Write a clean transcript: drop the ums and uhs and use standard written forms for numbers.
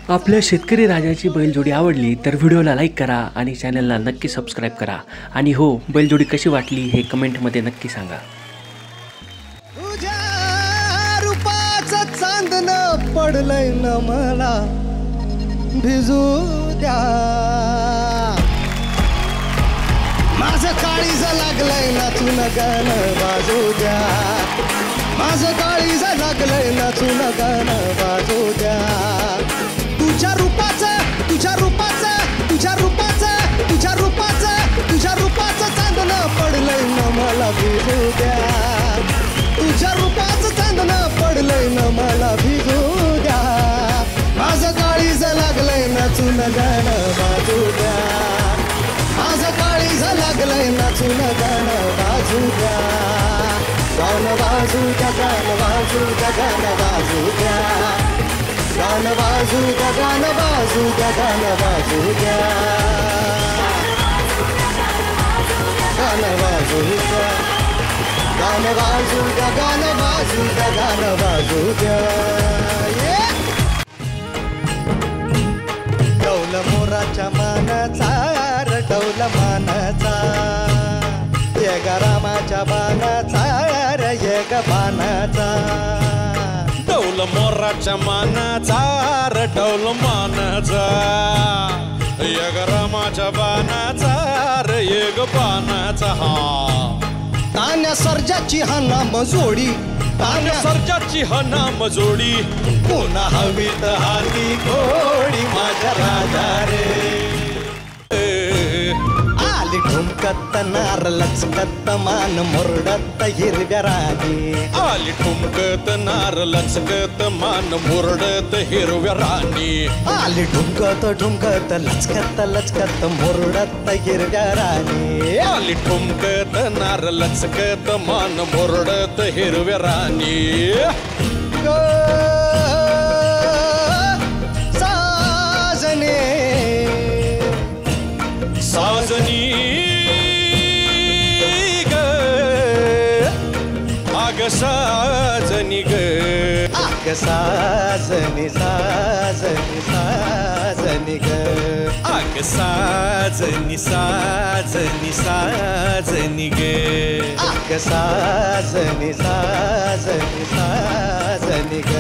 आपल्या शेतकरी राजाची बैलजोडी आवडली तर व्हिडिओला लाईक करा आणि चॅनलला नक्की सबस्क्राईब करा आणि हो बैलजोडी कशी वाटली हे कमेंटमध्ये नक्की सांगा. तुझ्या रूपाचं चांदणं पडलंय न मला भिजू द्या. माझं काळीज लागलंय नाचून गाणं बाजू द्या. माझं काळीज लागलंय नाचून गाणं बाजू द्या. तुझ्या रूपाचं तुझ्या रूपाचं तुझ्या रूपाचं तुझ्या रूपाचं तुझ्या रूपाचं चांदणं पडलंय न मला भिजू द्या. तुझ्या रूपाचं चांदणं पडलंय न मला भिजू द्या. माझं काळीज लागलंय नाचून गाणं बाजू द्या. माझं काळीज लागलंय नाचून गाणं बाजू द्या. गाणं बाजू द्या गाणं बाजू द्या गाणं बाजू द्या. गाणं बाजू द्या गाणं बाजू द्या गाणं बाजू द्या. गाणं बाजू द्या गाणं बाजू द्या गाणं बाजू द्या गाणं बाजू द्या. डौल मोराच्या मानाचा डौल मानाचा ये ग रामाच्या बाणाचा रे ये ग बाणाचा. डौल मोराच्या मानाचा र डौल मानाचा यग रामाच्या बाणाचा र यग बाणाचा. हा तान्या सर्जाची हा नाम जोडी तान्या सर्जाची हा नाम जोडी पुन्हा हवीत हाती घोडी माझ्या राजा रे. आली ठुमकत नार लचकत मान मुरडत हिरव्या राणी. आली ठुमकत नार लचकत मान मुरडत हिरव्या राणी. आली ठुमकत ठुमकत लचकत लचकत मुरडत हिरव्या राणी. आली ठुमकत नार लचकत मान मुरडत हिरव्या राणी. साजने साजनी ग आग साजनी ग आग साजनी साजनी साजनी ग आग साजनी साजनी साजनी ग आग साजनी साजनी साजनी ग.